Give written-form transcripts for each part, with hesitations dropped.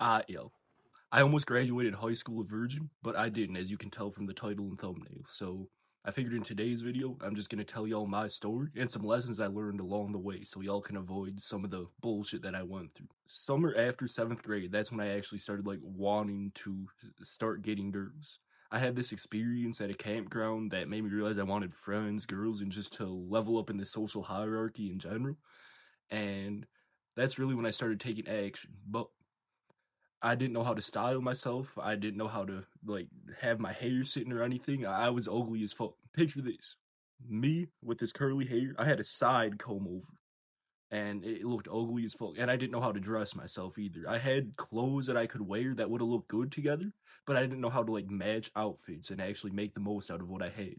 Yo, I almost graduated high school a virgin, but I didn't, as you can tell from the title and thumbnail. So I figured in today's video, I'm just gonna tell y'all my story and some lessons I learned along the way, so y'all can avoid some of the bullshit that I went through. Summer after 7th grade, that's when I actually started like wanting to start getting girls. I had this experience at a campground that made me realize I wanted friends, girls, and just to level up in the social hierarchy in general. And that's really when I started taking action. But I didn't know how to style myself. I didn't know how to like have my hair sitting or anything. I was ugly as fuck. Picture this. Me with this curly hair. I had a side comb over and it looked ugly as fuck. And I didn't know how to dress myself either. I had clothes that I could wear that would have looked good together, but I didn't know how to like match outfits and actually make the most out of what I had.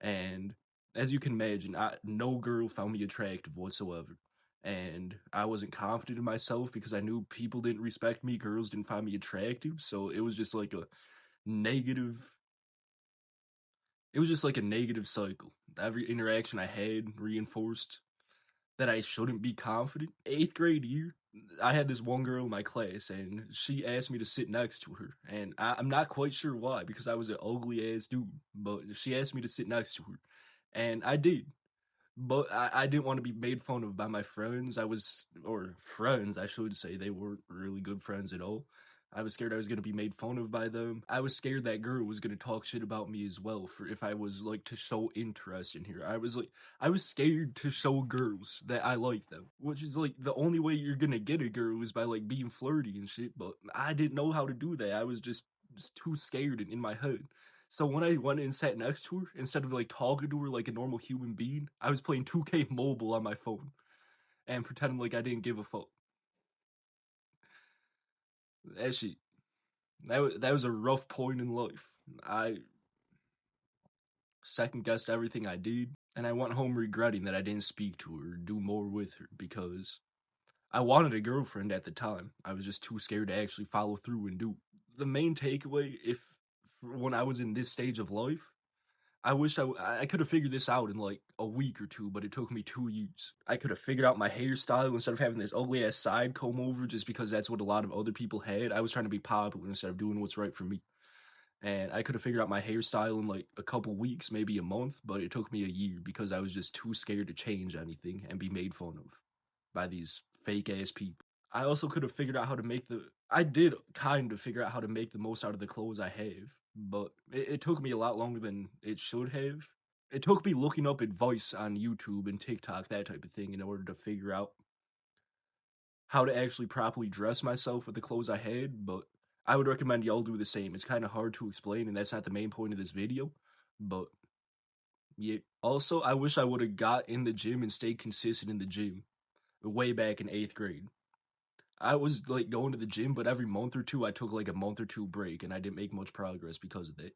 And as you can imagine, no girl found me attractive whatsoever. And I wasn't confident in myself because I knew people didn't respect me, girls didn't find me attractive. So it was just like a negative, it was just like a negative cycle. Every interaction I had reinforced that I shouldn't be confident. 8th grade year, I had this one girl in my class, and she asked me to sit next to her. And I'm not quite sure why, because I was an ugly ass dude. But she asked me to sit next to her, and I did. But I didn't want to be made fun of by my friends. Or friends, I should say. They weren't really good friends at all. I was scared I was going to be made fun of by them. I was scared that girl was going to talk shit about me as well for if I was like to show interest in her. I was scared to show girls that I like them, which is like the only way you're going to get a girl is by like being flirty and shit. But I didn't know how to do that. I was just too scared in my head. So when I went and sat next to her, instead of like talking to her like a normal human being, I was playing 2K Mobile on my phone and pretending like I didn't give a fuck. That shit, that was a rough point in life. I second guessed everything I did, and I went home regretting that I didn't speak to her or do more with her because I wanted a girlfriend at the time. I was just too scared to actually follow through and do. The main takeaway, if when I was in this stage of life, I wish I could have figured this out in like a week or two, but it took me 2 years. I could have figured out my hairstyle instead of having this ugly ass side comb over just because that's what a lot of other people had. I was trying to be popular instead of doing what's right for me. And I could have figured out my hairstyle in like a couple weeks, maybe a month, but it took me a year because I was just too scared to change anything and be made fun of by these fake ass people. I also could have figured out how to make the. I did kind of figure out how to make the most out of the clothes I have, but it took me a lot longer than it should have. It took me looking up advice on YouTube and TikTok, that type of thing, in order to figure out how to actually properly dress myself with the clothes I had, but I would recommend y'all do the same. It's kind of hard to explain, and that's not the main point of this video, but yeah. Also, I wish I would have got in the gym and stayed consistent in the gym way back in 8th grade. I was like going to the gym, but every month or two, I took like a month or two break, and I didn't make much progress because of that.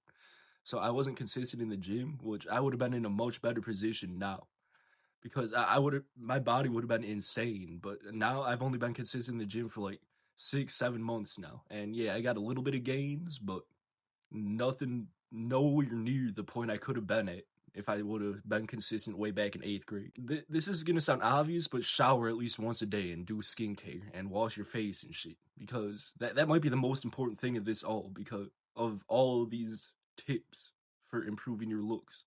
So I wasn't consistent in the gym, which I would have been in a much better position now because I would have my body would have been insane. But now I've only been consistent in the gym for like 6, 7 months now, and yeah, I got a little bit of gains, but nothing nowhere near the point I could have been at if I would have been consistent way back in 8th grade. This is gonna sound obvious, but shower at least once a day and do skincare and wash your face and shit because that might be the most important thing of this all because of all of these tips for improving your looks.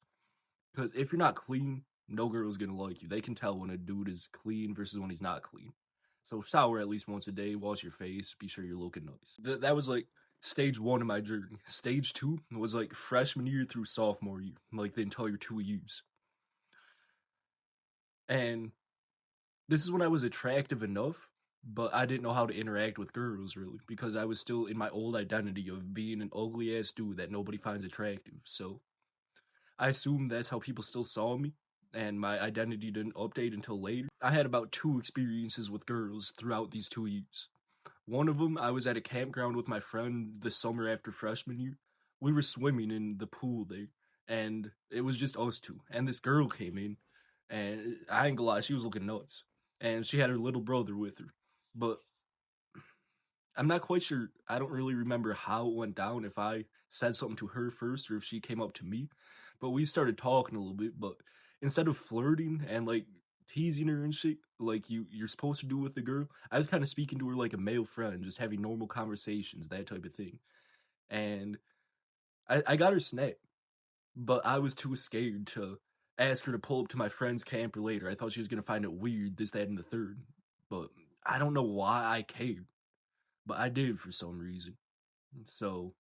Because if you're not clean, no girl's gonna like you. They can tell when a dude is clean versus when he's not clean. So shower at least once a day, wash your face, be sure you're looking nice. That was like stage one of my journey. Stage two was like freshman year through sophomore year, like the entire 2 years. And this is when I was attractive enough, but I didn't know how to interact with girls really because I was still in my old identity of being an ugly ass dude that nobody finds attractive. So I assume that's how people still saw me, and my identity didn't update until later. I had about two experiences with girls throughout these 2 years. One of them, I was at a campground with my friend the summer after freshman year. We were swimming in the pool there, and it was just us two. And this girl came in, and I ain't gonna lie, she was looking nuts. And she had her little brother with her. But I'm not quite sure. I don't really remember how it went down, if I said something to her first or if she came up to me. But we started talking a little bit, but instead of flirting and like teasing her and shit, like you're supposed to do with the girl. I was kind of speaking to her like a male friend, just having normal conversations, that type of thing. And I got her snap, but I was too scared to ask her to pull up to my friend's camper later. I thought she was gonna find it weird, this, that, and the third. But I don't know why I cared, but I did for some reason. So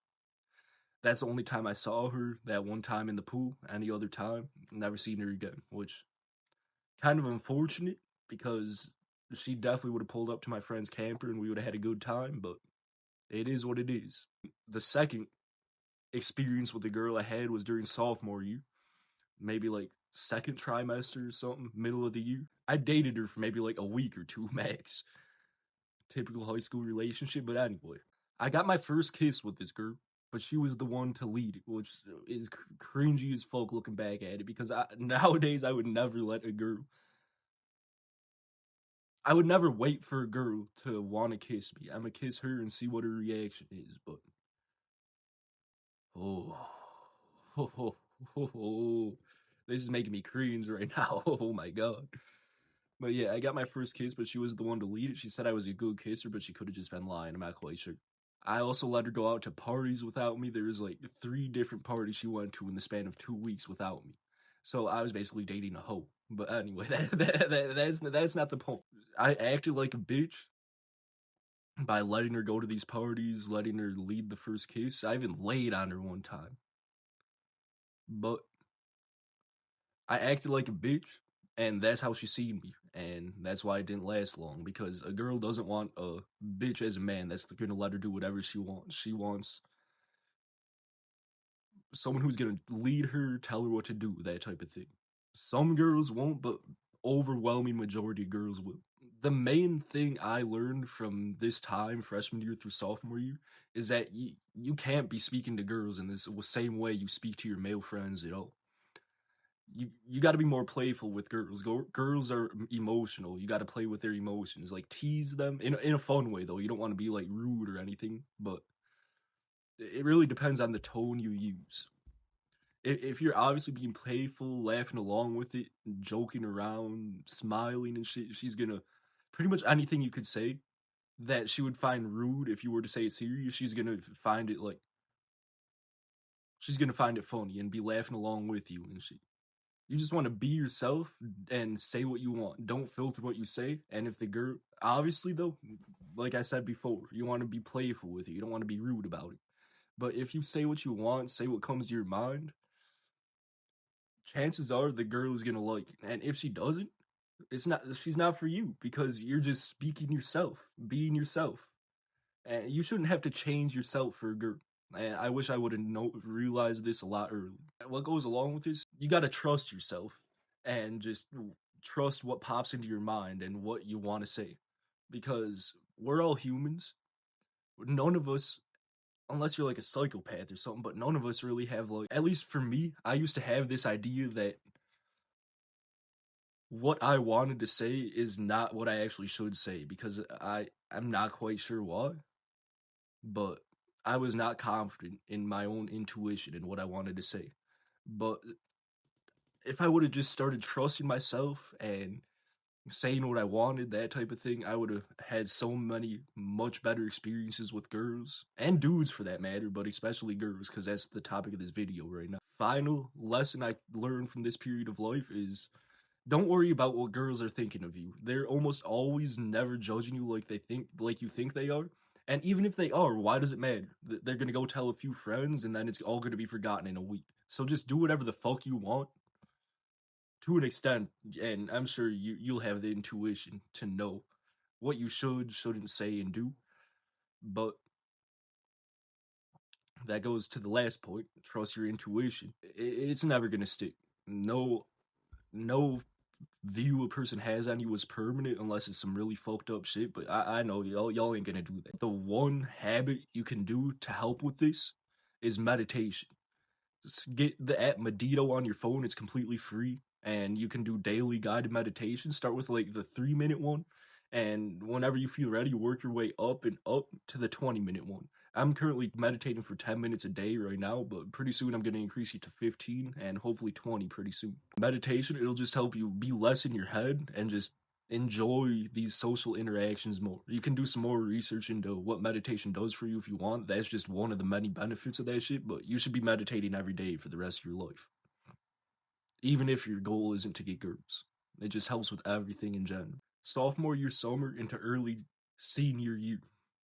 that's the only time I saw her. That one time in the pool. Any other time, never seen her again. Which kind of unfortunate because she definitely would have pulled up to my friend's camper and we would have had a good time. But it is what it is. The second experience with the girl I had was during sophomore year, maybe like second trimester or something, middle of the year. I dated her for maybe like a week or two max. Typical high school relationship, but anyway. I got my first kiss with this girl, but she was the one to lead it, which is cringy as fuck looking back at it because nowadays I would never let a girl. I would never wait for a girl to want to kiss me. I'm gonna kiss her and see what her reaction is, but oh, oh, oh, oh, this is making me cringe right now. Oh my god. But yeah, I got my first kiss, but she was the one to lead it. She said I was a good kisser, but she could have just been lying. I'm not quite sure. I also let her go out to parties without me. There was like 3 different parties she went to in the span of 2 weeks without me. So I was basically dating a hoe. But anyway, that's not the point. I acted like a bitch by letting her go to these parties, letting her lead the first kiss. I even laid on her one time. But I acted like a bitch, and that's how she seen me, and that's why it didn't last long. Because a girl doesn't want a bitch as a man that's gonna let her do whatever she wants. She wants someone who's gonna lead her, tell her what to do, that type of thing. Some girls won't, but overwhelming majority of girls will. The main thing I learned from this time, freshman year through sophomore year, is that you can't be speaking to girls in this same way you speak to your male friends at all. You got to be more playful with girls. Girls are emotional. You got to play with their emotions, like tease them in a fun way though. You don't want to be like rude or anything, but it really depends on the tone you use. If you're obviously being playful, laughing along with it, joking around, smiling and shit, she's gonna pretty much anything you could say that she would find rude if you were to say it serious. Find it like she's gonna find it funny and be laughing along with you and shit. You just want to be yourself and say what you want. Don't filter what you say. And if the girl, obviously though, like I said before, you want to be playful with it. You don't want to be rude about it. But if you say what you want, say what comes to your mind, chances are the girl is gonna like it. And if she doesn't, she's not for you because you're just speaking yourself, being yourself. And you shouldn't have to change yourself for a girl. And I wish I would have realized this a lot earlier. What goes along with this, you got to trust yourself and just trust what pops into your mind and what you want to say. Because we're all humans. None of us, unless you're like a psychopath or something, but none of us really have, like, at least for me, I used to have this idea that what I wanted to say is not what I actually should say because I'm not quite sure why, but I was not confident in my own intuition and what I wanted to say. But if I would have just started trusting myself and saying what I wanted, that type of thing, I would have had so many much better experiences with girls and dudes for that matter, but especially girls because that's the topic of this video right now. Final lesson I learned from this period of life is don't worry about what girls are thinking of you. They're almost always never judging you like you think they are. And even if they are, why does it matter? They're gonna go tell a few friends and then it's all gonna be forgotten in a week. So just do whatever the fuck you want to an extent, and I'm sure you'll have the intuition to know what you shouldn't say and do. But that goes to the last point. Trust your intuition. It's never gonna stick. No view a person has on you is permanent unless it's some really fucked up shit. But I know y'all ain't gonna do that. The one habit you can do to help with this is meditation. Just get the app Medito on your phone. It's completely free, and you can do daily guided meditation. Start with like the 3 minute one, and whenever you feel ready, work your way up and up to the 20 minute one. I'm currently meditating for 10 minutes a day right now, but pretty soon I'm going to increase it to 15 and hopefully 20 pretty soon. Meditation, it'll just help you be less in your head and just enjoy these social interactions more. You can do some more research into what meditation does for you if you want. That's just one of the many benefits of that shit, but you should be meditating every day for the rest of your life. Even if your goal isn't to get girls. It just helps with everything in general. Sophomore year summer into early senior year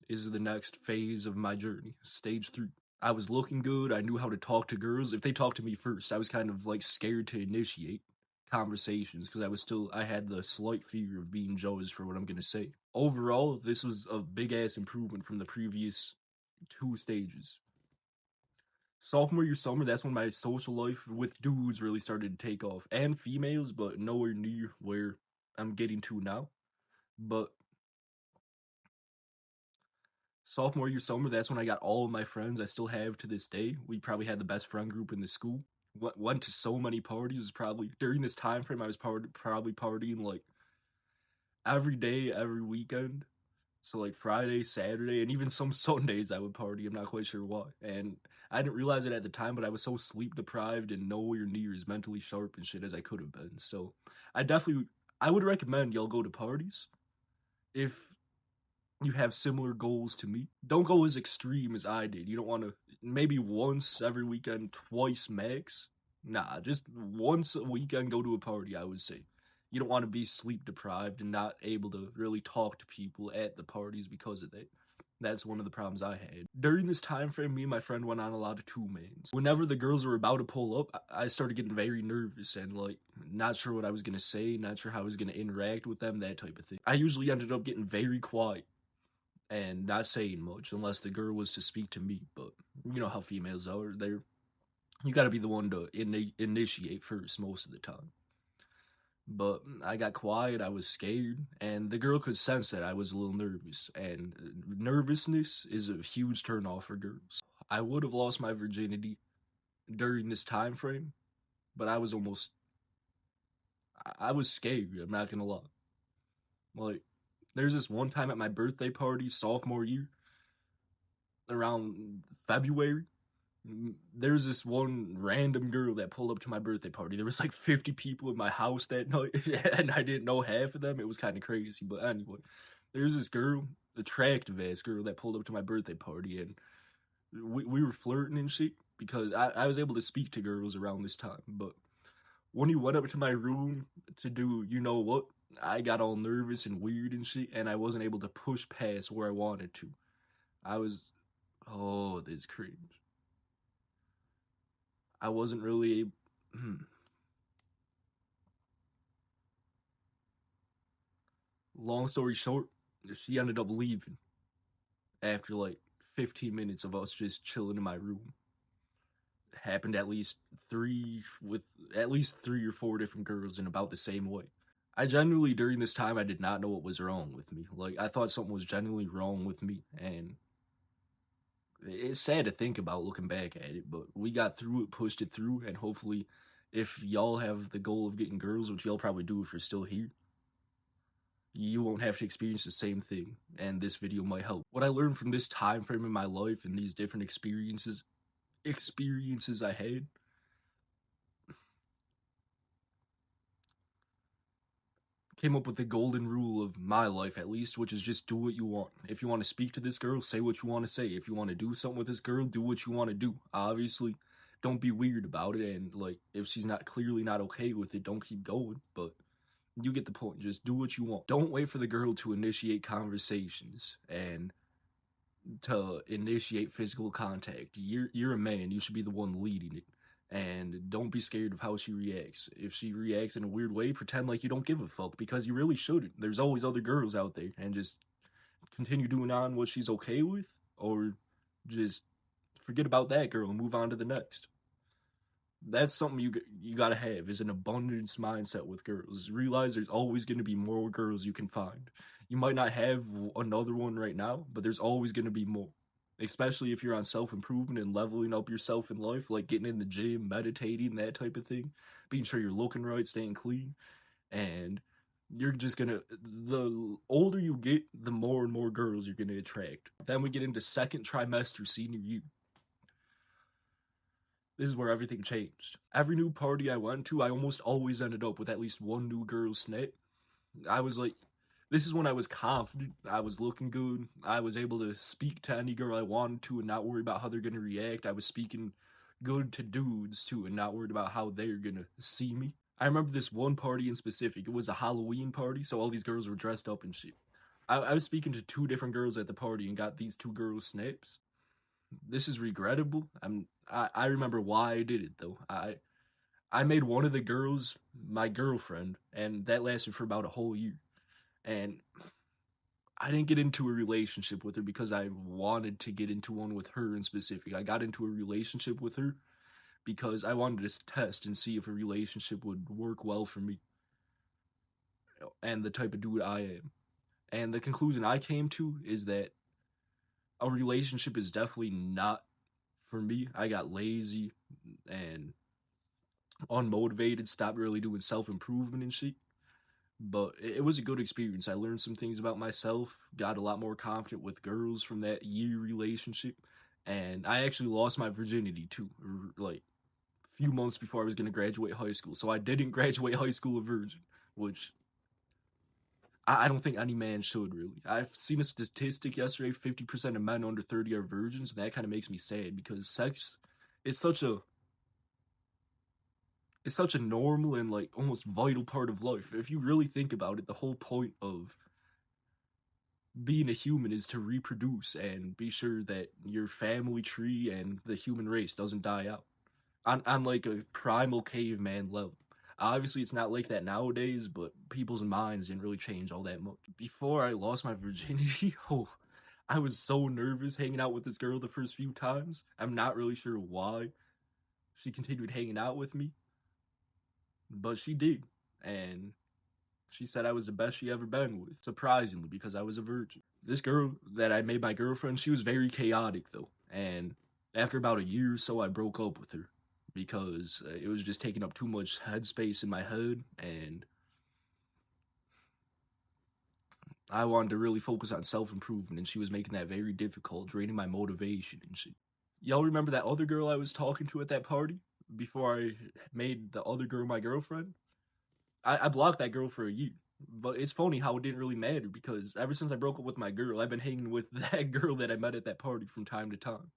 is the next phase of my journey, stage 3. I was looking good, I knew how to talk to girls. If they talked to me first, I was kind of like scared to initiate conversations because I had the slight fear of being judged for what I'm gonna say. Overall, this was a big ass improvement from the previous 2 stages. Sophomore year summer, that's when my social life with dudes really started to take off, and females, but nowhere near where I'm getting to now. But sophomore year summer, that's when I got all of my friends I still have to this day. We probably had the best friend group in the school. Went to so many parties. Probably during this time frame, I was probably partying like every day, every weekend. So like Friday, Saturday, and even some Sundays I would party. I'm not quite sure why. And I didn't realize it at the time, but I was so sleep deprived and nowhere near as mentally sharp and shit as I could have been. So I definitely I would recommend y'all go to parties if you have similar goals to me. Don't go as extreme as I did. You don't want to maybe once every weekend, twice max. Nah, just once a weekend go to a party, I would say. You don't want to be sleep deprived and not able to really talk to people at the parties because of that. That's one of the problems I had. During this time frame, me and my friend went on a lot of two-mans. Whenever the girls were about to pull up, I started getting very nervous and like not sure what I was gonna say, not sure how I was gonna interact with them, that type of thing. I usually ended up getting very quiet and not saying much unless the girl was to speak to me. But you know how females are. You got to be the one to initiate first most of the time. But I got quiet. I was scared, and the girl could sense that I was a little nervous. And nervousness is a huge turnoff for girls. I would have lost my virginity during this time frame, but I was scared. I'm not gonna lie. Like, there's this one time at my birthday party, sophomore year, around February. There's this one random girl that pulled up to my birthday party. There was like 50 people in my house that night, and I didn't know half of them. It was kind of crazy, but anyway, there's this girl, attractive ass girl, that pulled up to my birthday party, and we were flirting and shit because I was able to speak to girls around this time. But when he went up to my room to do, you know what, I got all nervous and weird and shit, and I wasn't able to push past where I wanted to. I was, oh, this cringe. I wasn't really long story short, she ended up leaving after like 15 minutes of us just chilling in my room. Happened at least 3 or 4 different girls in about the same way. I genuinely during this time I did not know what was wrong with me. Like I thought something was genuinely wrong with me, and it's sad to think about looking back at it, but we got through it, pushed it through, and hopefully if y'all have the goal of getting girls, which y'all probably do if you're still here, you won't have to experience the same thing, and this video might help. What I learned from this time frame in my life and these different experiences I had, came up with the golden rule of my life at least, which is just do what you want. If you want to speak to this girl, say what you want to say. If you want to do something with this girl, do what you want to do. Obviously, don't be weird about it, and like if she's not clearly not okay with it, don't keep going, but you get the point. Just do what you want. Don't wait for the girl to initiate conversations and to initiate physical contact. You're a man. You should be the one leading it. And don't be scared of how she reacts. If she reacts in a weird way, pretend like you don't give a fuck because you really shouldn't. There's always other girls out there, and just continue doing on what she's okay with, or just forget about that girl and move on to the next. That's something you gotta have is an abundance mindset with girls. Realize there's always gonna be more girls you can find. You might not have another one right now, but there's always gonna be more. Especially if you're on self improvement and leveling up yourself in life, like getting in the gym, meditating, that type of thing. Being sure you're looking right, staying clean, and you're just gonna. The older you get, the more and more girls you're gonna attract. Then we get into second trimester senior year. This is where everything changed. Every new party I went to, I almost always ended up with at least one new girl snap. I was like, this is when I was confident. I was looking good. I was able to speak to any girl I wanted to and not worry about how they're gonna react. I was speaking good to dudes too and not worried about how they're gonna see me. I remember this one party in specific. It was a Halloween party, so all these girls were dressed up and shit. I was speaking to two different girls at the party and got these two girls snaps. This is regrettable. I remember why I did it though. I made one of the girls my girlfriend, and that lasted for about a whole year. And I didn't get into a relationship with her because I wanted to get into one with her in specific. I got into a relationship with her because I wanted to test and see if a relationship would work well for me and the type of dude I am. And the conclusion I came to is that a relationship is definitely not for me. I got lazy and unmotivated, stopped really doing self improvement and shit. But it was a good experience. I learned some things about myself, got a lot more confident with girls from that year relationship, and I actually lost my virginity too, like a few months before I was going to graduate high school. So I didn't graduate high school a virgin, which I don't think any man should really. I've seen a statistic yesterday: 50% of men under 30 are virgins, and that kind of makes me sad because sex is such a normal and like almost vital part of life. If you really think about it, the whole point of being a human is to reproduce and be sure that your family tree and the human race doesn't die out on like a primal caveman level. Obviously, it's not like that nowadays, but people's minds didn't really change all that much. Before I lost my virginity, oh, I was so nervous hanging out with this girl the first few times. I'm not really sure why she continued hanging out with me, but she did. And she said I was the best she ever been with, surprisingly, because I was a virgin. This girl that I made my girlfriend, she was very chaotic though. And after about a year or so, I broke up with her because it was just taking up too much headspace in my head. And I wanted to really focus on self improvement, and she was making that very difficult, draining my motivation and shit. Y'all remember that other girl I was talking to at that party before I made the other girl my girlfriend? I blocked that girl for a year. But it's funny how it didn't really matter because ever since I broke up with my girl, I've been hanging with that girl that I met at that party from time to time.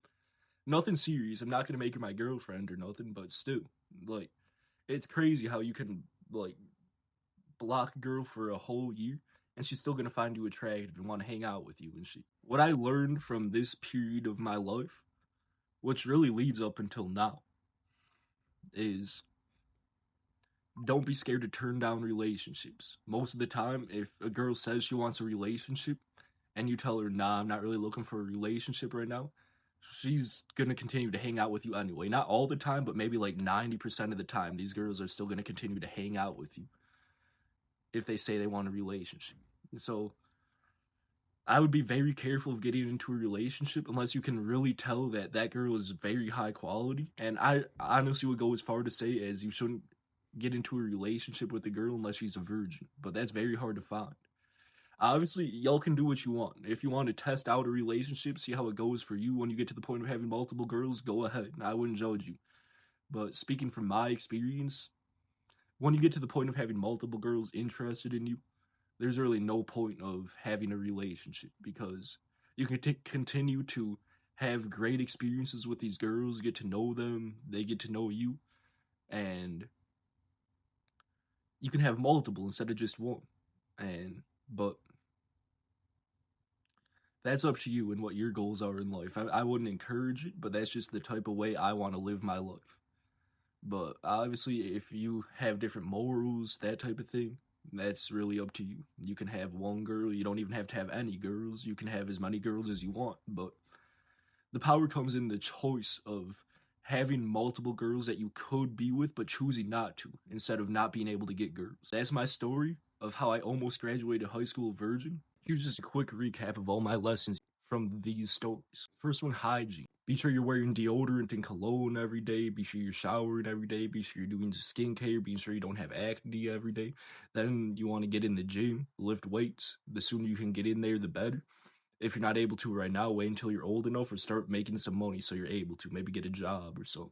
Nothing serious. I'm not gonna make her my girlfriend or nothing, but still, like, it's crazy how you can like block a girl for a whole year and she's still gonna find you attractive and want to hang out with you and shit. What I learned from this period of my life, which really leads up until now, is don't be scared to turn down relationships. Most of the time, if a girl says she wants a relationship and you tell her, nah, I'm not really looking for a relationship right now, she's gonna continue to hang out with you anyway. Not all the time, but maybe like 90% of the time, these girls are still gonna continue to hang out with you if they say they want a relationship. So I would be very careful of getting into a relationship unless you can really tell that that girl is very high quality. And I honestly would go as far to say as you shouldn't get into a relationship with a girl unless she's a virgin. But that's very hard to find. Obviously, y'all can do what you want. If you want to test out a relationship, see how it goes for you when you get to the point of having multiple girls, go ahead. I wouldn't judge you. But speaking from my experience, when you get to the point of having multiple girls interested in you, there's really no point of having a relationship because you can continue to have great experiences with these girls, get to know them, they get to know you, and you can have multiple instead of just one. And but that's up to you and what your goals are in life. I wouldn't encourage it, but that's just the type of way I want to live my life. But obviously, if you have different morals, that type of thing, that's really up to you. You can have one girl, you don't even have to have any girls. You can have as many girls as you want, but the power comes in the choice of having multiple girls that you could be with, but choosing not to, instead of not being able to get girls. That's my story of how I almost graduated high school virgin. Here's just a quick recap of all my lessons from these stories. First one, hygiene. Be sure you're wearing deodorant and cologne every day. Be sure you're showering every day. Be sure you're doing skincare. Being sure you don't have acne every day. Then you want to get in the gym, lift weights. The sooner you can get in there, the better. If you're not able to right now, wait until you're old enough or start making some money so you're able to. Maybe get a job or something.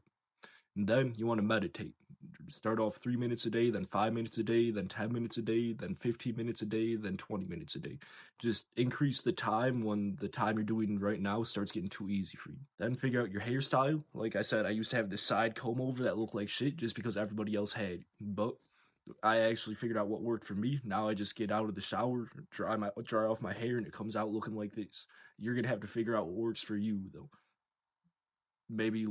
And then you want to meditate. Start off 3 minutes a day, then 5 minutes a day, then 10 minutes a day, then 15 minutes a day, then 20 minutes a day. Just increase the time when the time you're doing right now starts getting too easy for you. Then figure out your hairstyle. Like I said, I used to have this side comb over that looked like shit just because everybody else had it. But I actually figured out what worked for me. Now I just get out of the shower, dry off my hair, and it comes out looking like this. You're gonna have to figure out what works for you though. Maybe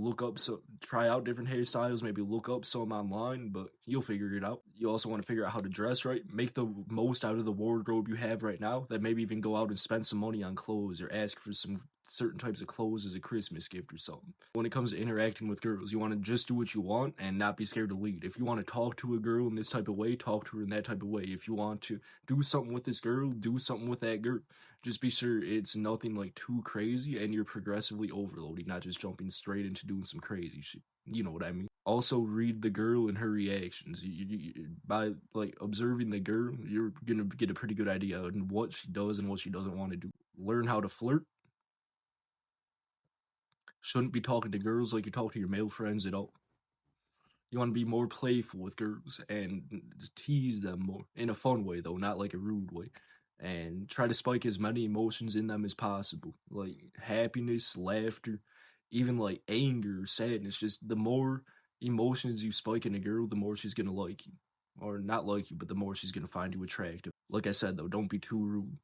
try out different hairstyles, maybe look up some online, but you'll figure it out. You also want to figure out how to dress right. Make the most out of the wardrobe you have right now. Then maybe even go out and spend some money on clothes or ask for some certain types of clothes as a Christmas gift or something. When it comes to interacting with girls, you want to just do what you want and not be scared to lead. If you want to talk to a girl in this type of way, talk to her in that type of way. If you want to do something with this girl, do something with that girl. Just be sure it's nothing like too crazy and you're progressively overloading, not just jumping straight into doing some crazy shit. You know what I mean? Also, read the girl and her reactions. By like observing the girl, you're gonna get a pretty good idea on what she does and what she doesn't want to do. Learn how to flirt. Shouldn't be talking to girls like you talk to your male friends at all. You want to be more playful with girls and tease them more in a fun way, though, not like a rude way. And try to spike as many emotions in them as possible, like happiness, laughter, even like anger, sadness. Just the more emotions you spike in a girl, the more she's gonna like you, or not like you, but the more she's gonna find you attractive. Like I said, though, don't be too rude.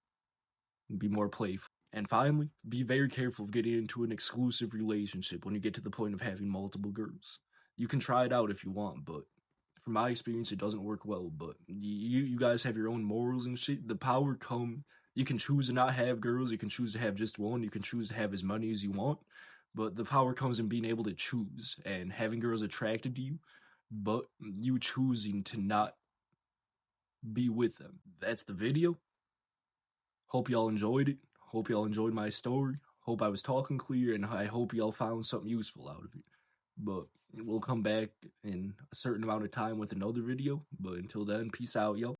Be more playful. And finally, be very careful of getting into an exclusive relationship when you get to the point of having multiple girls. You can try it out if you want, but from my experience, it doesn't work well. But you guys have your own morals and shit. The power come. You can choose to not have girls. You can choose to have just one. You can choose to have as many as you want. But the power comes in being able to choose and having girls attracted to you, but you choosing to not be with them. That's the video. Hope y'all enjoyed it. Hope y'all enjoyed my story. Hope I was talking clear, and I hope y'all found something useful out of it. But we'll come back in a certain amount of time with another video. But until then, peace out, y'all.